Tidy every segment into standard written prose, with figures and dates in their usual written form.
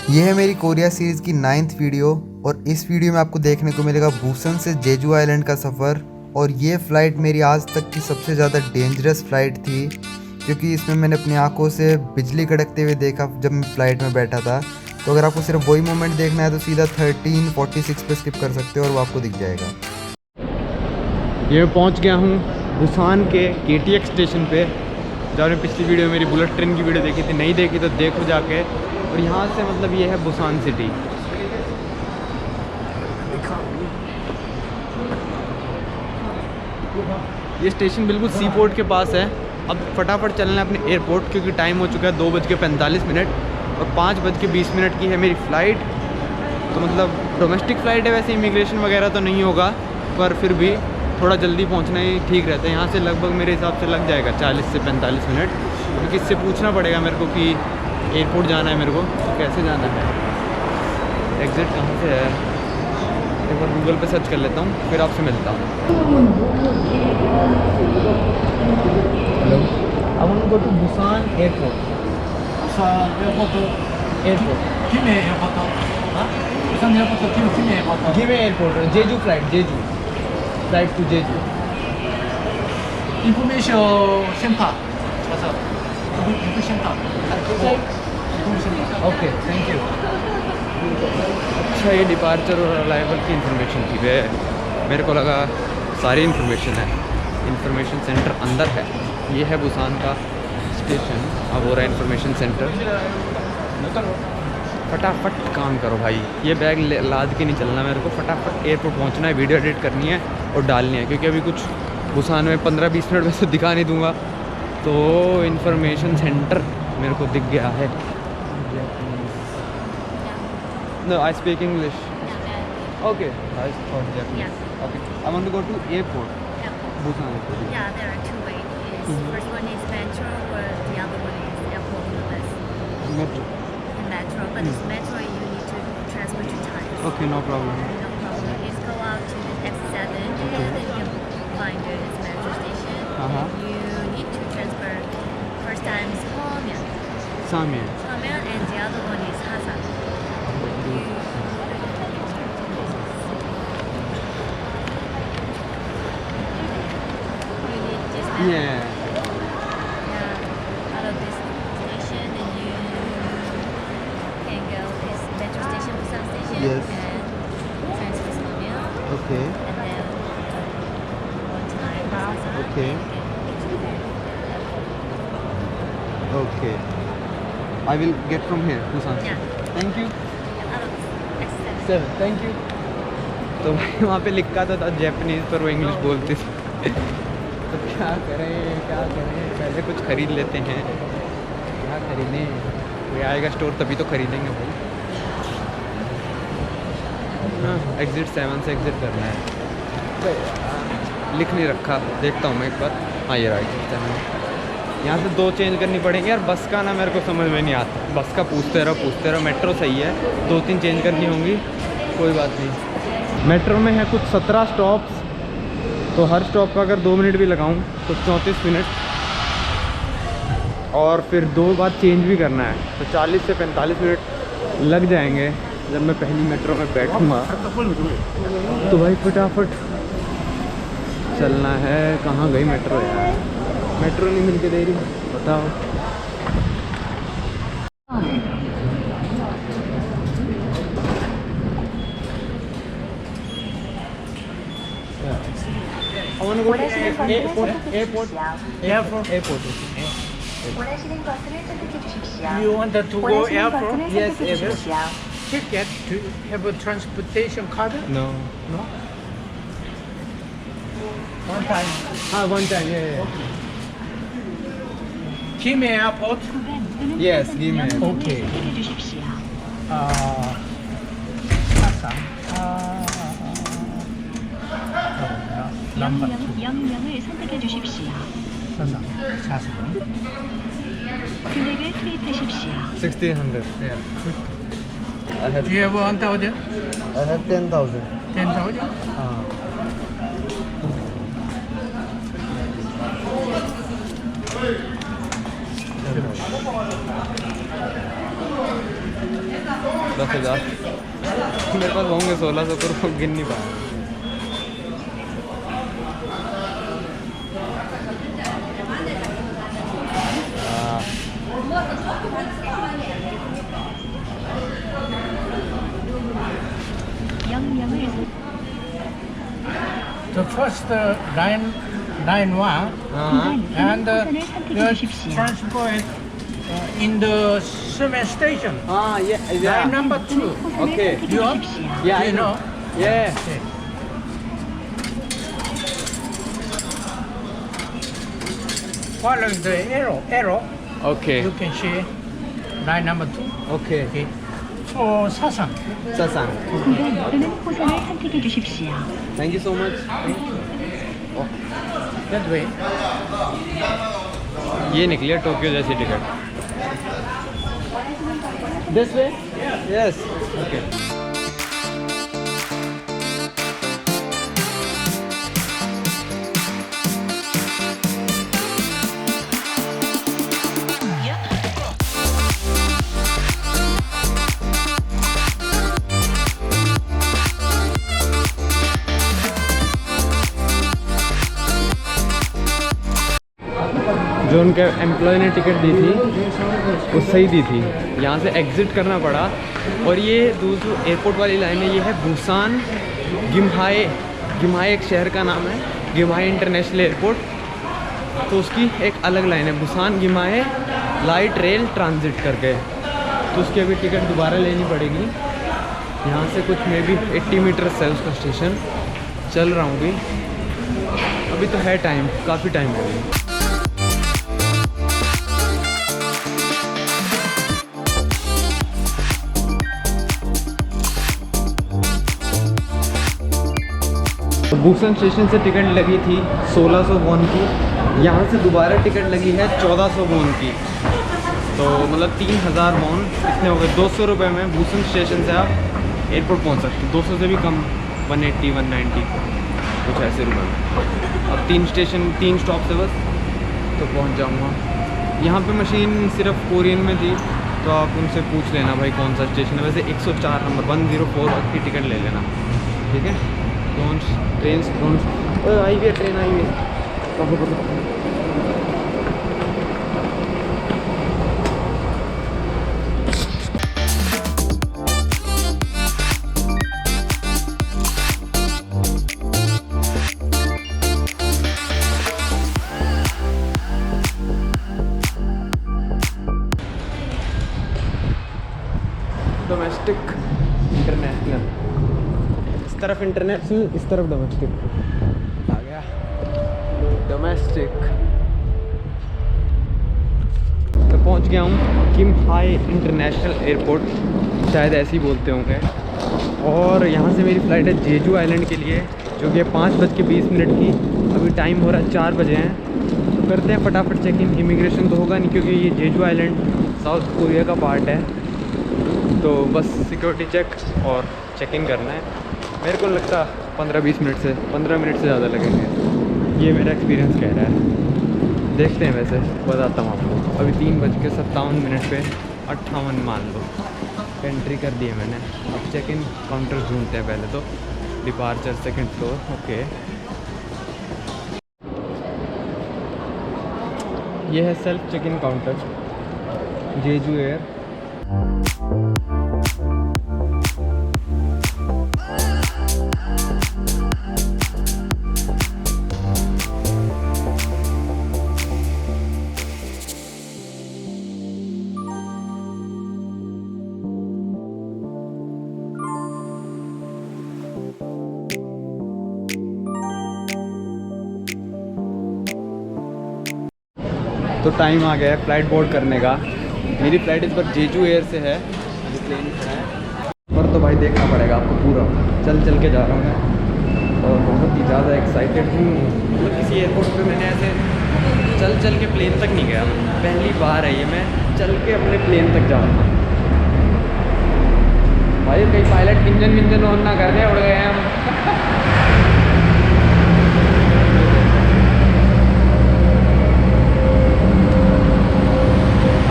ये है मेरी कोरिया सीरीज़ की 9th वीडियो और इस वीडियो में आपको देखने को मिलेगा बुसान से जेजू आइलैंड का सफ़र। और ये फ़्लाइट मेरी आज तक की सबसे ज़्यादा डेंजरस फ़्लाइट थी, क्योंकि इसमें मैंने अपनी आंखों से बिजली कड़कते हुए देखा जब मैं फ़्लाइट में बैठा था। तो अगर आपको सिर्फ वही मोमेंट देखना है तो सीधा 1346 पे स्किप कर सकते हो और वो आपको दिख जाएगा। ये मैं पहुंच गया हूँ बुसान के KTX स्टेशन पे। जब आपने पिछली वीडियो मेरी बुलेट ट्रेन की वीडियो देखी थी, नहीं देखी तो देखो जाके। और यहाँ से मतलब ये है बुसान सिटी। ये स्टेशन बिल्कुल सी पोर्ट के पास है। अब फटाफट चलना है अपने एयरपोर्ट, क्योंकि टाइम हो चुका है 2:45 और 5:20 की है मेरी फ़्लाइट। तो मतलब डोमेस्टिक फ़्लाइट है, वैसे इमिग्रेशन वगैरह तो नहीं होगा, पर फिर भी थोड़ा जल्दी पहुंचना ही ठीक रहता है। यहाँ से लगभग मेरे हिसाब से लग जाएगा 40 से 45 मिनट, क्योंकि इससे पूछना पड़ेगा मेरे को कि एयरपोर्ट जाना है मेरे को तो कैसे जाना है, एग्ज़िट कहाँ से है। एक बार गूगल पे सर्च कर लेता हूँ, फिर आपसे मिलता हूँ। Hello, I want to go to Busan airport. Kimi airport? Busan airport, Kimi airport. गिव airport, Jeju flight, Jeju flight to Jeju. Information center. 맞아. Information center. Okay, thank you. अच्छा, ये डिपार्चर और अराइवल की इन्फॉर्मेशन थी वे। मेरे को लगा सारी इन्फॉर्मेशन है। इन्फॉर्मेशन सेंटर अंदर है। ये है बुसान का स्टेशन। अब हो रहा है इन्फॉर्मेशन सेंटर। फटाफट काम करो भाई, ये बैग लाद के नहीं चलना मेरे को। फटाफट एयरपोर्ट पहुंचना है, वीडियो एडिट करनी है और डालनी है, क्योंकि अभी कुछ बुसान में 15-20 मिनट में से दिखा नहीं दूंगा। तो इन्फॉर्मेशन सेंटर मेरे को दिख गया है। No, I speak English. Okay, I thought Japanese. Yeah. Okay, I want to go to airport. Airport. Busan airport. Yeah, there are two ways. First one is metro, or the other one is airport bus. Metro. Metro, but it's metro you need to transfer two times. Okay, no problem. No problem. Just go out to the X7 and then you find the metro station. Uh-huh. You need to transfer. First time is Seoul, Samye. and the other one is Hasan. You need this map. Yeah. Out of this station, and you can go this metro station, Busan station, Yes. and transfer Seoul, Okay. and then one time Hasan. Okay. Okay. I will get from here, Busan. Yeah. Thank you. Out of X7. 7. Thank you. तो भाई वहाँ पे लिखा था Japanese, पर वो English बोलती थी। तो क्या करें, पहले कुछ खरीद लेते हैं। क्या खरीदें, कोई आएगा स्टोर तभी तो खरीदेंगे भाई। हाँ, एग्ज़िट 7 से एग्ज़िट करना है। लिख नहीं रखा, देखता हूँ मैं एक बार। हाँ, ये रहा एग्ज़िट 7। यहाँ से 2 चेंज करनी पड़ेंगी यार। बस का ना मेरे को समझ में नहीं आता। बस का पूछते रहो। मेट्रो सही है, 2-3 चेंज करनी होंगी, कोई बात नहीं। मेट्रो में है कुछ 17 स्टॉप्स, तो हर स्टॉप का अगर 2 मिनट भी लगाऊं तो 34 मिनट, और फिर 2 बार चेंज भी करना है, तो 40 से 45 मिनट लग जाएंगे जब मैं पहली मेट्रो में बैठूँगा। तो भाई फटाफट चलना है। कहाँ गई मेट्रो यार? मेट्रो नहीं मिल के दे रही, बताओ। I want to go to airport. You want to go airport? Yes, airport. Ticket to have a transportation card? No. No. One time. One time, yeah. Kimi airport. Yes, give me. Okay. Hasan. Number 2. 영명을 선택해 주십시오. Hasan. 금액을 투입하십시오. 1600. Yeah. Do you have 1,000? I have 10,000. 10,000? 10,000 मेरे पास होंगे 1600 पर वो गिन नहीं पाया। 영영을 The first line one and 호선을 선택해 주십시오. transport in the cement station. Line number 2. 호선을 Okay. 선택해 You up? 주십시오. Yeah, you know. Yeah. Okay. Following the arrow, Okay. you can see line number 2. Okay. Okay. For Sasan. सत्संग। 이번 또는 호선을 선택해 주십시오. Thank you so much. That way. ये निकली है Tokyo जैसी ticket. This way? Yes. Okay. जो उनके employ ने ticket दी थी वो सही दी थी। यहाँ से एग्ज़िट करना पड़ा और ये दूसरी एयरपोर्ट वाली लाइन है, ये है बुसान गिम्हाए। गिम्हाए एक शहर का नाम है, गिम्हाए इंटरनेशनल एयरपोर्ट। तो उसकी एक अलग लाइन है बुसान गिम्हाए लाइट रेल ट्रांजिट करके। तो उसकी अभी टिकट दोबारा लेनी पड़ेगी। यहाँ से कुछ मे बी 80 मीटर्स है उसका स्टेशन। चल रहा हूँ अभी तो है टाइम, काफ़ी टाइम है अभी। बुसान स्टेशन से टिकट लगी थी 1600 वॉन की, यहाँ से दोबारा टिकट लगी है 1400 वॉन की। तो मतलब 3000 वॉन इतने हो गए। 200 रुपये में बुसान स्टेशन से आप एयरपोर्ट पहुँच सकते हैं। 200 से भी कम, 180 190 कुछ ऐसे रुपये में। अब 3 स्टॉप से बस तो पहुँच जाऊँगा। यहाँ पे मशीन सिर्फ कोरियन में थी, तो आप उनसे पूछ लेना भाई कौन सा स्टेशन है। वैसे 104 नंबर 104 की टिकट ले लेना, ठीक है। ट्रेन आई हुई है, ट्रेन आई हुई है। डोमेस्टिक इंटरनेशनल, इस तरफ इंटरनेशनल, इस तरफ डोमेस्टिक आ गया। डोमेस्टिक तो पहुंच गया हूँ गिम्हाए इंटरनेशनल एयरपोर्ट, शायद ऐसे ही बोलते होंगे। और यहाँ से मेरी फ़्लाइट है जेजू आइलैंड के लिए, जो कि 5:20 की। अभी टाइम हो रहा है 4 बजे हैं। तो करते हैं फटाफट चेक इन। इमिग्रेशन तो होगा नहीं क्योंकि ये जेजू आइलैंड साउथ कोरिया का पार्ट है। तो बस सिक्योरिटी चेक और चेक इन करना है। मेरे को लगता 15-20 मिनट से 15 मिनट से ज़्यादा लगेंगे, ये मेरा एक्सपीरियंस कह रहा है। देखते हैं, वैसे बताता हूँ आपको। अभी 3:57 पे 58 मान लो एंट्री कर दी है मैंने। अब चेक इन काउंटर ढूंढते हैं पहले तो। Departure 2nd floor, okay. ये है self check in counter Jeju air. तो टाइम आ गया है फ़्लाइट बोर्ड करने का। मेरी फ़्लाइट इस बार जेजू एयर से है, जो प्लेन है। पर तो भाई देखना पड़ेगा आपको पूरा। चल चल के जा रहा हूँ मैं और बहुत ही ज़्यादा एक्साइटेड हूँ। मतलब किसी एयरपोर्ट पे मैंने ऐसे चल चल के प्लेन तक नहीं गया, पहली बार है ये मैं चल के अपने प्लेन तक जा रहा हूँ। भाई कई पायलट इंजन ऑन ना कर दे, उड़ गए हैं हम।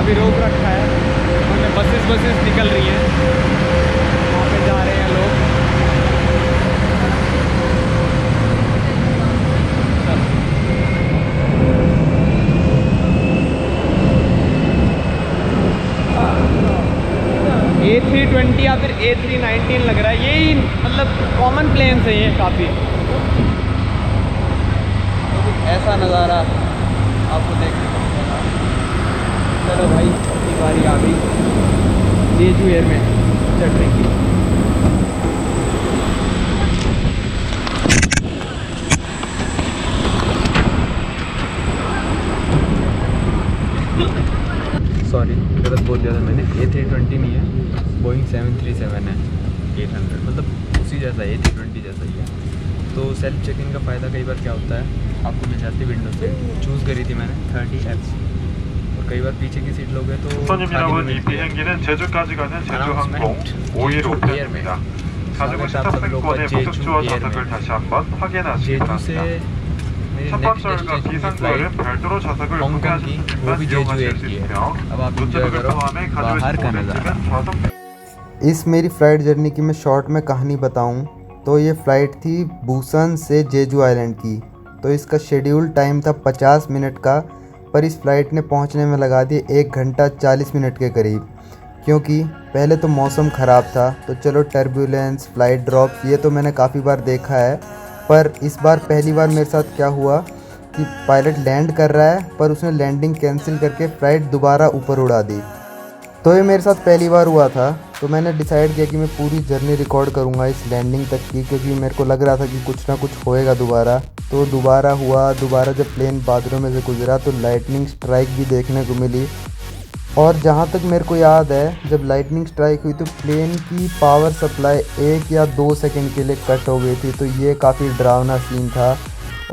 अभी रोक रखा है, बसेस निकल रही हैं। A320 या फिर A319 लग रहा है, यही मतलब कॉमन प्लेन्स हैं ये काफ़ी। ऐसा नज़ारा आपको देखने को मिलेगा। चलो भाई अपनी बारी आ गई जेजू एयर में चढ़ने की। सॉरी गलत बोल दिया था मैंने, A320 नहीं है, बोइंग 737 है 800, मतलब उसी जैसा है, A320 जैसा ही है। तो सेल्फ चेकिंग का फ़ायदा कई बार क्या होता है, आपको मिल जाती है विंडो से। चूज़ करी थी मैंने 30F, और कई बार पीछे की सीट लोगे तो 손님 여러분, 이 비행기는 제주까지 가는 제주항공 515편입니다. 가지고 시탑승권의 목적지와 좌석을 다시 한번 확인하시기 바랍니다. 첫 번째가 비상구에는 별도로 좌석을 구매하실 수 있으면 이용하실 수 있으며 노트북을 포함해 가지고 싶은 렌즈는 좌석 इस मेरी फ़्लाइट जर्नी की मैं शॉर्ट में कहानी बताऊं तो ये फ़्लाइट थी बुसान से जेजू आइलैंड की। तो इसका शेड्यूल टाइम था 50 मिनट का, पर इस फ़्लाइट ने पहुंचने में लगा दिए 1 घंटा 40 मिनट के करीब, क्योंकि पहले तो मौसम ख़राब था। तो चलो टर्बुलेंस, फ़्लाइट ड्रॉप्स ये तो मैंने काफ़ी बार देखा है, पर इस बार पहली बार मेरे साथ क्या हुआ कि पायलट लैंड कर रहा है पर उसने लैंडिंग कैंसिल करके फ़्लाइट दोबारा ऊपर उड़ा दी। तो ये मेरे साथ पहली बार हुआ था। तो मैंने डिसाइड किया कि मैं पूरी जर्नी रिकॉर्ड करूँगा इस लैंडिंग तक की, क्योंकि मेरे को लग रहा था कि कुछ ना कुछ होएगा दोबारा। तो दोबारा हुआ। दोबारा जब प्लेन बादलों में से गुजरा तो लाइटनिंग स्ट्राइक भी देखने को मिली। और जहाँ तक मेरे को याद है, जब लाइटनिंग स्ट्राइक हुई तो प्लेन की पावर सप्लाई 1 या 2 सेकंड के लिए कट हो गई थी। तो ये काफ़ी डरावना सीन था।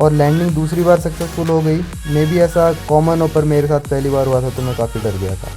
और लैंडिंग दूसरी बार सक्सेसफुल हो गई। मे भी ऐसा कॉमन हो, पर मेरे साथ पहली बार हुआ था तो मैं काफ़ी डर गया था।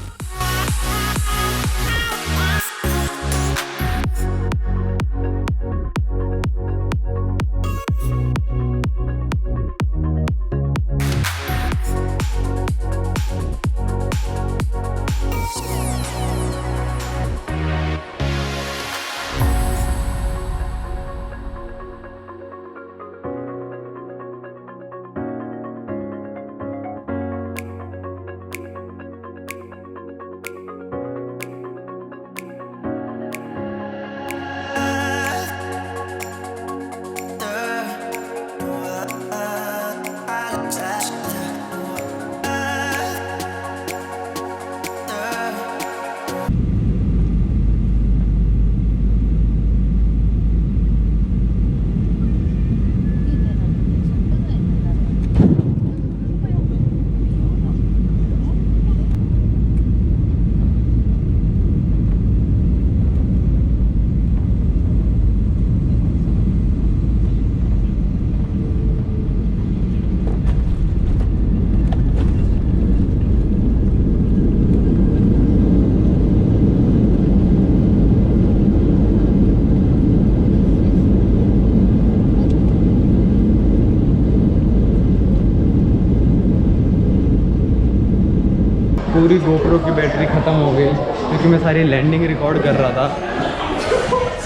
पूरी गोप्रो की बैटरी ख़त्म हो गई, क्योंकि मैं सारी लैंडिंग रिकॉर्ड कर रहा था।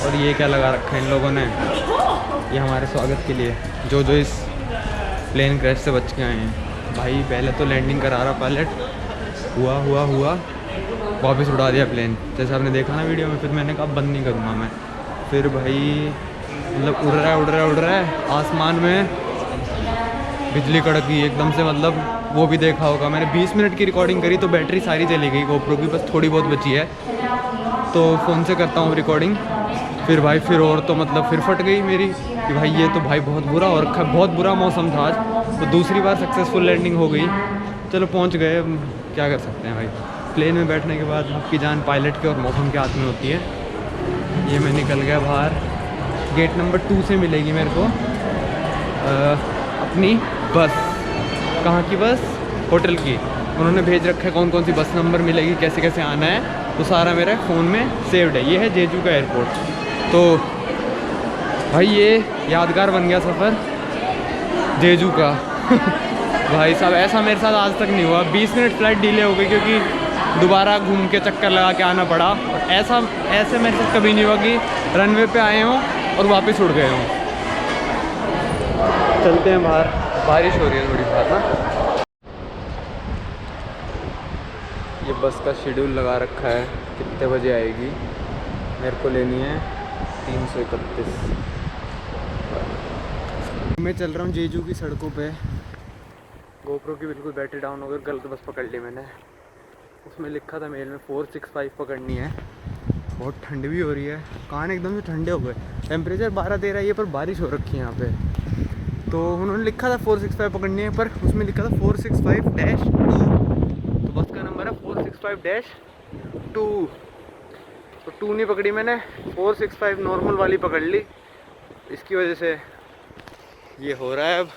और ये क्या लगा रखा है इन लोगों ने, ये हमारे स्वागत के लिए, जो इस प्लेन क्रैश से बच के आए हैं। भाई पहले तो लैंडिंग करा रहा पायलट, हुआ वापस उड़ा दिया प्लेन, जैसे आपने देखा ना वीडियो में। फिर मैंने कहा बंद नहीं करूँगा मैं। फिर भाई मतलब उड़ रहा है आसमान में, बिजली कड़क गई एकदम से। मतलब वो भी देखा होगा मैंने, 20 मिनट की रिकॉर्डिंग करी तो बैटरी सारी चली गई गोप्रो की, बस थोड़ी बहुत बची है। तो फ़ोन से करता हूँ रिकॉर्डिंग। फिर भाई फिर और तो मतलब फिर फट गई मेरी कि भाई ये तो भाई बहुत बुरा, और बहुत बुरा मौसम था आज। तो दूसरी बार सक्सेसफुल लैंडिंग हो गई। चलो पहुँच गए, क्या कर सकते हैं भाई। प्लेन में बैठने के बाद आपकी जान पायलट के और मौसम के हाथ में होती है। ये मैं निकल गया बाहर, गेट नंबर 2 से मिलेगी मेरे को अपनी बस। कहाँ की बस? होटल की। उन्होंने भेज रखा है कौन कौन सी बस नंबर मिलेगी, कैसे कैसे आना है, तो सारा मेरे फ़ोन में सेव्ड है। ये है जेजू का एयरपोर्ट। तो भाई ये यादगार बन गया सफ़र जेजू का। भाई साहब ऐसा मेरे साथ आज तक नहीं हुआ। 20 मिनट फ़्लाइट डिले हो गई क्योंकि दोबारा घूम के चक्कर लगा के आना पड़ा। और ऐसे मेरे साथ कभी नहीं हुआ कि रनवे पे आए हों और वापस उड़ गए हों। चलते हैं बाहर, बारिश हो रही है थोड़ी बाहर ना। ये बस का शेड्यूल लगा रखा है कितने बजे आएगी। मेरे को लेनी है 331। मैं चल रहा हूँ जेजू की सड़कों पे। गोप्रो की बिल्कुल बैटरी डाउन हो गई, गलत बस पकड़ ली मैंने। उसमें लिखा था मेल में 465 पकड़नी है। बहुत ठंड भी हो रही है, कान एकदम से ठंडे हो गए। टेम्परेचर 12-13 है पर बारिश हो रखी है यहाँ पे। तो उन्होंने लिखा था 465 पकड़नी है, पर उसमें लिखा था 465-2। तो बस का नंबर है 465-2। तो 2 नहीं पकड़ी मैंने, 465 नॉर्मल वाली पकड़ ली। इसकी वजह से ये हो रहा है। अब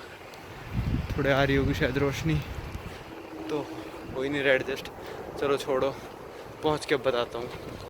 थोड़े आ रही होगी शायद रोशनी, तो कोई नहीं, एडजस्ट। चलो छोड़ो, पहुँच के बताता हूँ।